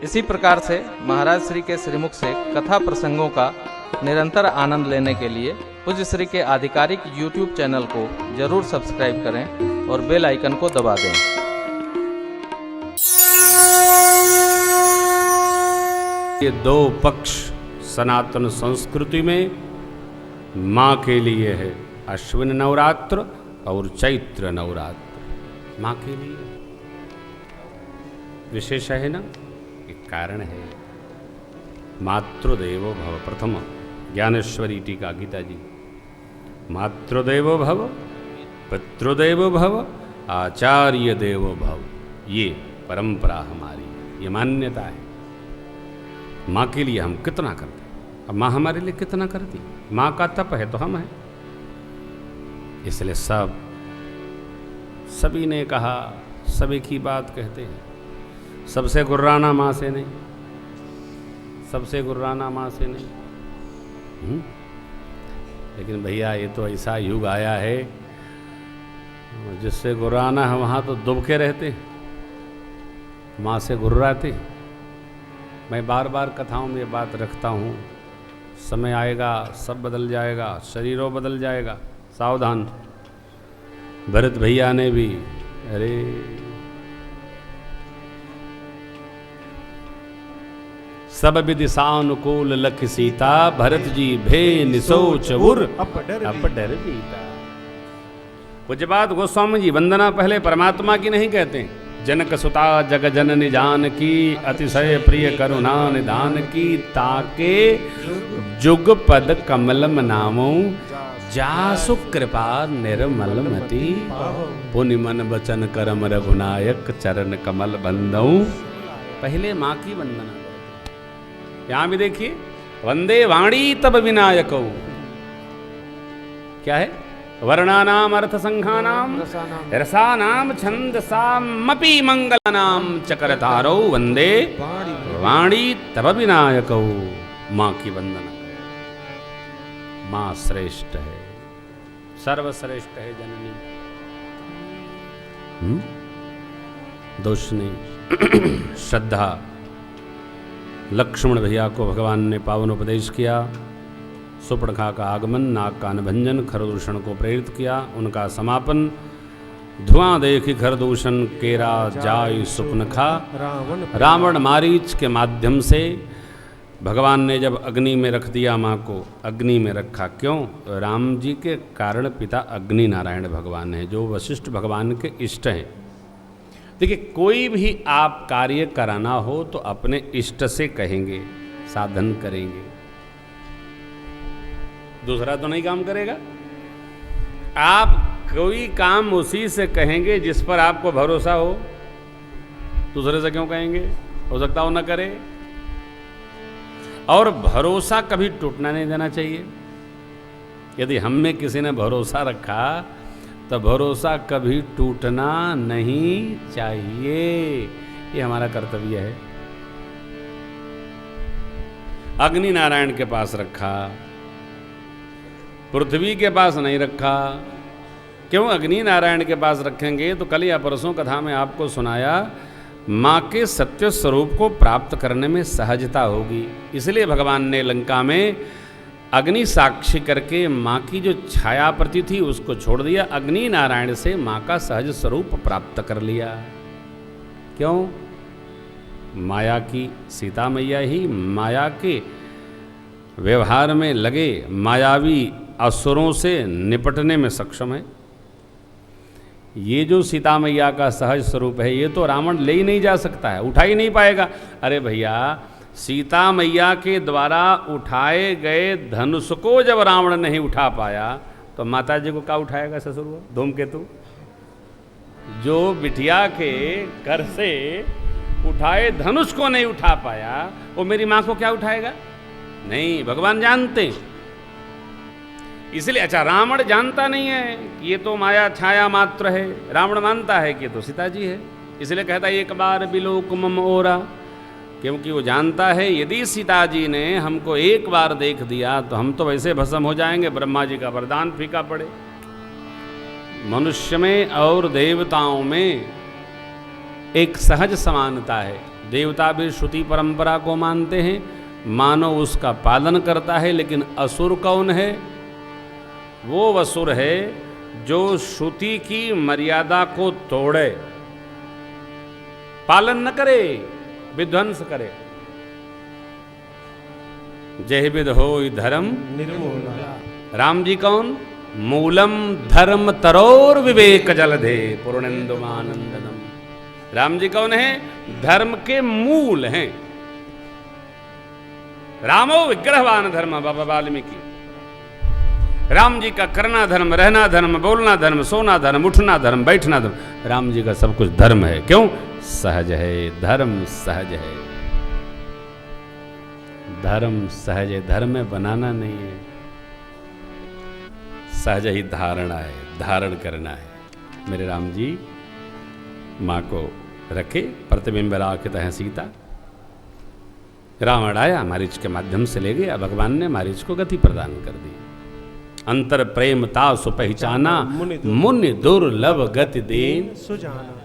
इसी प्रकार से महाराज श्री के श्रीमुख से कथा प्रसंगों का निरंतर आनंद लेने के लिए पूज्य श्री के आधिकारिक YouTube चैनल को जरूर सब्सक्राइब करें और बेल आइकन को दबा दें। ये दो पक्ष सनातन संस्कृति में माँ के लिए है, अश्विन नवरात्र और चैत्र नवरात्र। माँ के लिए विशेष है ना, एक कारण है। मातृदेवो भव, प्रथम ज्ञानेश्वरी टीका गीता जी। मातृदेवो भव, पितृदेवो भव, आचार्य देवो भव, ये परंपरा हमारी, ये मान्यता है। माँ के लिए हम कितना करते हैं, अब माँ हमारे लिए कितना करती। माँ का तप है तो हम हैं। इसलिए सभी ने कहा, सभी की बात कहते हैं, सबसे गुर्राना माँ से नहीं, सबसे गुर्राना माँ से नहीं। लेकिन भैया ये तो ऐसा युग आया है जिससे गुर्राना है वहाँ तो दुबके रहते, माँ से गुर्राते। मैं बार बार कथाओं में ये बात रखता हूँ, समय आएगा सब बदल जाएगा, शरीरों बदल जाएगा, सावधान। भरत भैया ने भी, अरे सब विदिशानुकूल लख सीता, भरत जी भे निसोच उर अप डर बीता। कुछ बात गोस्वामी जी वंदना पहले परमात्मा की नहीं कहते, जनक सुता जग जननी जान की, अतिशय प्रिय करुणा निधान की, ताके जुग पद कमलम नामो, जासु कृपा निर्मल मति, पुनि मन बचन करम रघुनायक, चरण कमल बंदौ। पहले माँ की वंदना। यहां भी देखिए, वंदे वाणी तब विनायकौ। क्या है? वर्णानाम अर्थ संघानाम रसानाम छंदसामपि मंगलानाम चक्रधारौ, वंदे वाणी तब विनायकौ। माँ की वंदना। माँ श्रेष्ठ है, सर्वश्रेष्ठ है जननी। दोष नहीं। श्रद्धा। लक्ष्मण भैया को भगवान ने पावन उपदेश किया, सुपर्णखा का आगमन, नाग का अनभंजन, खरदूषण को प्रेरित किया, उनका समापन, धुआं देखी खरदूषण केरा जाय सुपनखा। रावण मारीच के माध्यम से भगवान ने जब अग्नि में रख दिया, माँ को अग्नि में रखा। क्यों? राम जी के कारण पिता अग्नि नारायण भगवान हैं, जो वशिष्ठ भगवान के इष्ट हैं। देखिए, कोई भी आप कार्य कराना हो तो अपने इष्ट से कहेंगे, साधन करेंगे, दूसरा तो नहीं काम करेगा। आप कोई काम उसी से कहेंगे जिस पर आपको भरोसा हो, दूसरे से क्यों कहेंगे? हो सकता हो ना करे। और भरोसा कभी टूटना नहीं देना चाहिए। यदि हम में किसी ने भरोसा रखा तो भरोसा कभी टूटना नहीं चाहिए, ये हमारा कर्तव्य है। अग्नि नारायण के पास रखा, पृथ्वी के पास नहीं रखा। क्यों अग्नि नारायण के पास रखेंगे? तो कल या परसों कथा में आपको सुनाया, माँ के सत्य स्वरूप को प्राप्त करने में सहजता होगी। इसलिए भगवान ने लंका में अग्नि साक्षी करके माँ की जो छाया प्रति थी उसको छोड़ दिया, अग्नि नारायण से माँ का सहज स्वरूप प्राप्त कर लिया। क्यों? माया की सीता मैया ही माया के व्यवहार में लगे मायावी असुरों से निपटने में सक्षम है। ये जो सीता मैया का सहज स्वरूप है, ये तो रावण ले ही नहीं जा सकता है, उठा ही नहीं पाएगा। अरे भैया, सीता मैया के द्वारा उठाए गए धनुष को जब रावण नहीं उठा पाया तो माता जी को क्या उठाएगा ससुर? धूमकेतु। जो बिटिया के कर से उठाए धनुष को नहीं उठा पाया, वो मेरी माँ को क्या उठाएगा? नहीं, भगवान जानते। इसलिए अच्छा, रावण जानता नहीं है कि ये तो माया छाया मात्र है, रावण मानता है कि ये तो सीता जी है। इसलिए कहता है एक बार बिलोक मम ओरा, क्योंकि वो जानता है यदि सीता जी ने हमको एक बार देख दिया तो हम तो वैसे भस्म हो जाएंगे, ब्रह्मा जी का वरदान फीका पड़े। मनुष्य में और देवताओं में एक सहज समानता है। देवता भी श्रुति परंपरा को मानते हैं, मानव उसका पालन करता है, लेकिन असुर कौन है? वो असुर है जो श्रुति की मर्यादा को तोड़े, पालन न करे, विध्वंस करे। जय विद होय धर्म निर्मूला। राम जी कौन? मूलम धर्म तरोर विवेक जलधे पूर्णेन्दुमानंदनम। राम जी कौन है? धर्म के मूल हैं। रामो विग्रहवान धर्म, बाबा वाल्मीकि। राम जी का करना धर्म, रहना धर्म, बोलना धर्म, सोना धर्म, उठना धर्म, बैठना धर्म। राम जी का सब कुछ धर्म है। क्यों? सहज है, धर्म सहज है। धर्म सहज है, धर्म में बनाना नहीं है, सहज ही धारणा है, धारण करना है। मेरे राम जी माँ को रखे, प्रतिबिंब राखित है सीता। रावण आया, मारीच के माध्यम से ले गया, भगवान ने मारीच को गति प्रदान कर दी। अंतर प्रेम तासु पहचाना, मुनि दुर्लभ गति देन सुजाना।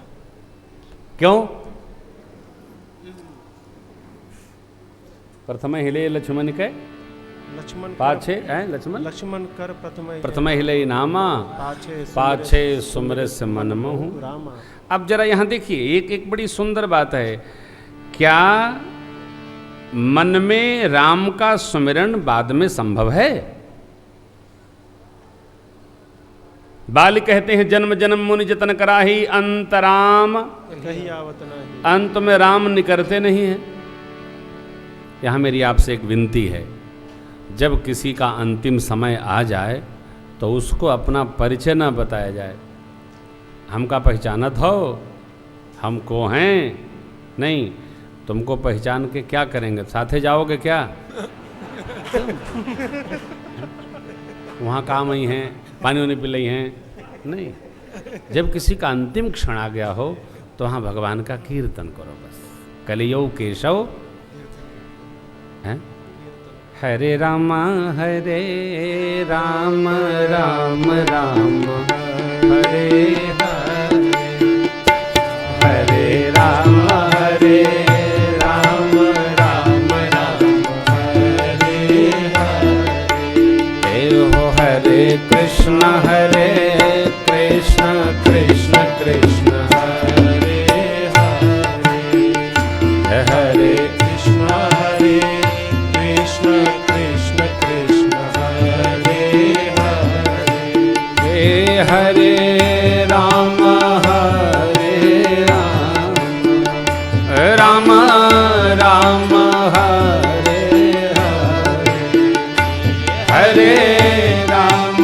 क्यों? प्रथम हिले लक्ष्मण के लक्ष्मण पाछे हैं, लक्ष्मण लक्ष्मण कर प्रथम हिले नामा, पाछे सुमरस मन मोहु रामा। अब जरा यहां देखिए, एक एक बड़ी सुंदर बात है। क्या मन में राम का सुमिरन बाद में संभव है? बाल कहते हैं जन्म जन्म मुनि जतन कराही, अंतराम कही आवत नहीं। अंत में राम निकरते नहीं है। यहां मेरी आपसे एक विनती है, जब किसी का अंतिम समय आ जाए तो उसको अपना परिचय न बताया जाए। हमका पहचानत हो, हमको हैं नहीं, तुमको पहचान के क्या करेंगे? साथे जाओगे क्या? वहाँ काम ही हैं, पानी वानी पिलाई हैं? नहीं। जब किसी का अंतिम क्षण आ गया हो तो वहाँ भगवान का कीर्तन करो बस। कलियो केशव हैं? हरे राम राम राम राम हरे हरे राम राम राम राम हरे हरे हो हरे कृष्ण कृष्ण कृष्ण हरे हरे हरे कृष्ण कृष्ण कृष्ण हरे हरे। हरे राम राम राम हरे हरे हरे राम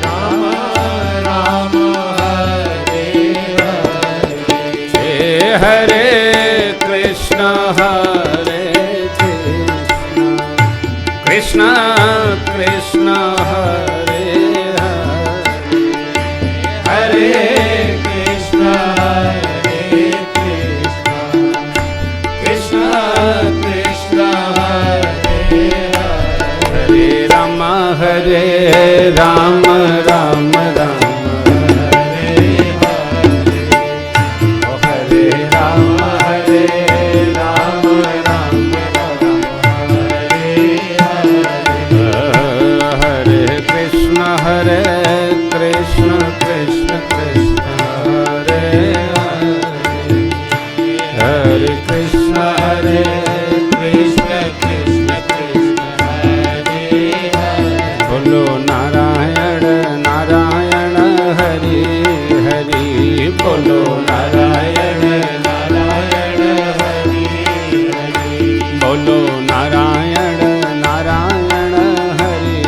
राम राम हरे हरे। हरे कृष्ण कृष्ण कृष्ण हरे हरे हरे कृष्ण कृष्ण कृष्ण हरे हरे। हरे राम राम राम हरे हरे। हरे राम राम राम राम हरे हरे। हरे कृष्ण कृष्ण कृष्ण हरे हरे हरे कृष्ण कृष्ण कृष्ण कृष्ण हरे हरे। बोलो नारायण नारायण हरि हरि बोलो नारायण नारायण हरि हरि। बोलो नारायण नारायण हरि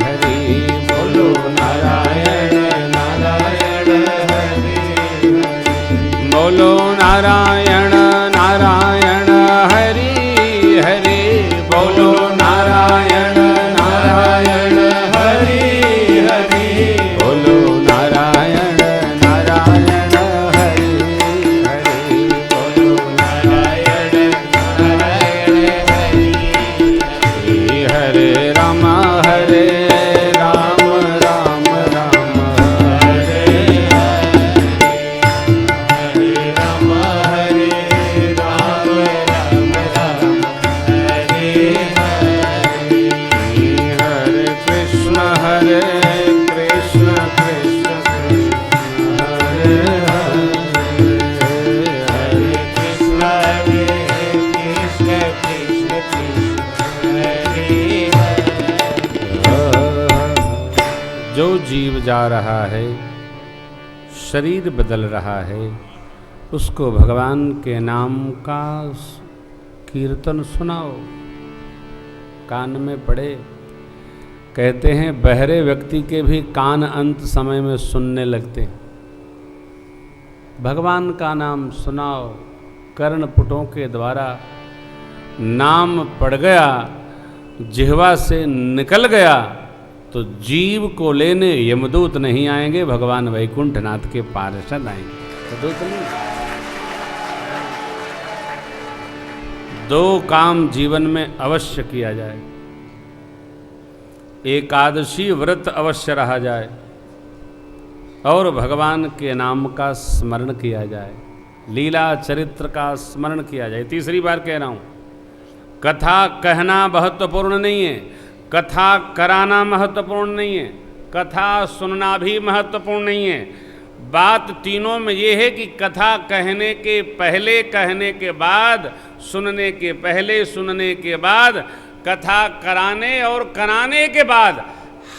हरि बोलो नारायण नारायण हरि हरि। बोलो नारायण नारायण हरि हरि बोलो नारायण नारायण हरि हरि। बोलो नारायण नारायण हरि हरि बोलो नारायण नारायण हरि हरि। हरे राम राम राम राम हरे हरे। जा रहा है, शरीर बदल रहा है, उसको भगवान के नाम का कीर्तन सुनाओ, कान में पड़े। कहते हैं बहरे व्यक्ति के भी कान अंत समय में सुनने लगते हैं। भगवान का नाम सुनाओ, कर्णपुटों के द्वारा नाम पड़ गया, जिह्वा से निकल गया तो जीव को लेने यमदूत नहीं आएंगे, भगवान वैकुंठनाथ के पार्षद आएंगे। तो दो काम जीवन में अवश्य किया जाए, एकादशी व्रत अवश्य रहा जाए और भगवान के नाम का स्मरण किया जाए, लीला चरित्र का स्मरण किया जाए। तीसरी बार कह रहा हूँ, कथा कहना महत्वपूर्ण नहीं है, कथा कराना महत्वपूर्ण नहीं है, कथा सुनना भी महत्वपूर्ण नहीं है। बात तीनों में ये है कि कथा कहने के पहले, कहने के बाद, सुनने के पहले, सुनने के बाद, कथा कराने और कराने के बाद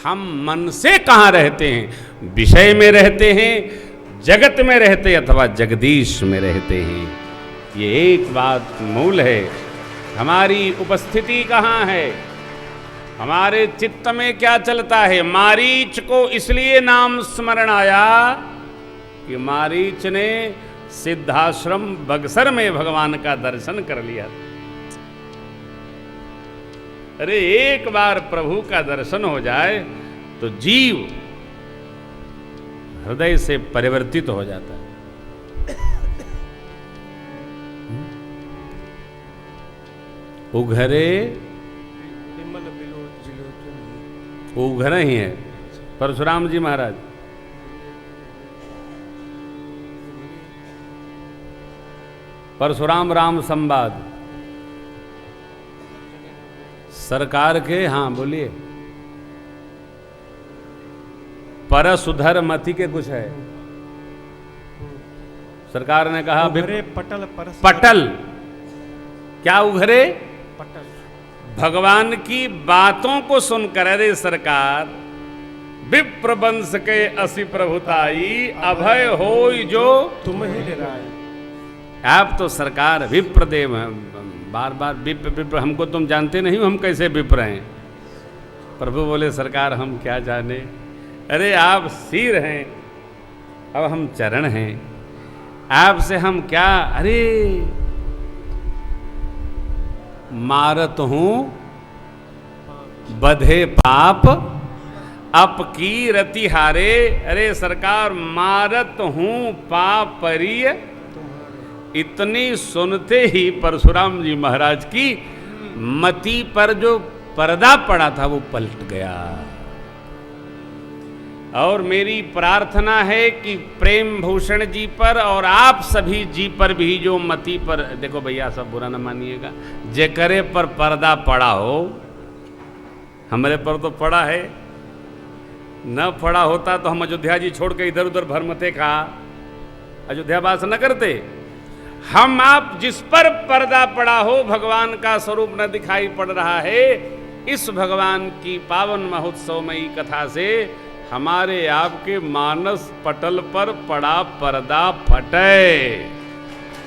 हम मन से कहाँ रहते हैं, विषय में रहते हैं, जगत में रहते अथवा जगदीश में रहते हैं। ये एक बात मूल है, हमारी उपस्थिति कहाँ है, हमारे चित्त में क्या चलता है। मारीच को इसलिए नाम स्मरण आया कि मारीच ने सिद्धाश्रम बगसर में भगवान का दर्शन कर लिया। अरे एक बार प्रभु का दर्शन हो जाए तो जीव हृदय से परिवर्तित हो जाता है। उघरे उघर ही है परशुराम जी महाराज। परशुराम राम संवाद सरकार के, हाँ बोलिए, परसुधर मति के कुछ है। सरकार ने कहा उघरे पटल परस पटल, क्या उघरे? पटल। भगवान की बातों को सुनकर, अरे सरकार विप्र वंश के असि प्रभुताई, अभय होय जो तुम ही ले रहा है। आप तो सरकार विप्र देव हैं, बार बार विप्र विप्र, हमको तुम जानते नहीं हो हम कैसे विप्र हैं। प्रभु बोले सरकार हम क्या जाने, अरे आप सिर हैं, अब हम चरण हैं, आपसे हम क्या, अरे मारत हूं बधे पाप अप की रति हारे। अरे सरकार मारत हूं पाप परिय। इतनी सुनते ही परशुराम जी महाराज की मति पर जो पर्दा पड़ा था वो पलट गया। और मेरी प्रार्थना है कि प्रेम भूषण जी पर और आप सभी जी पर भी जो मति पर, देखो भैया सब बुरा न मानिएगा, जेकरे पर पर्दा पड़ा हो, हमारे पर तो पड़ा है, न पड़ा होता तो हम अयोध्या जी छोड़ के इधर उधर भरमते का अयोध्या वास न करते। हम आप जिस पर पर्दा पड़ा हो, भगवान का स्वरूप न दिखाई पड़ रहा है, इस भगवान की पावन महोत्सवमयी कथा से हमारे आपके मानस पटल पर पड़ा पर्दा फटे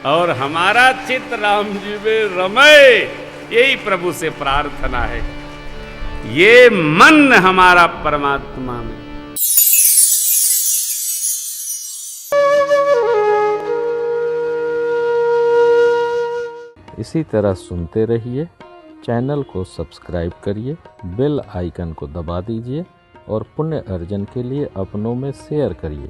और हमारा चित्त राम जी में रमे। यही प्रभु से प्रार्थना है, ये मन हमारा परमात्मा में। इसी तरह सुनते रहिए, चैनल को सब्सक्राइब करिए, बेल आइकन को दबा दीजिए और पुण्य अर्जन के लिए अपनों में शेयर करिए।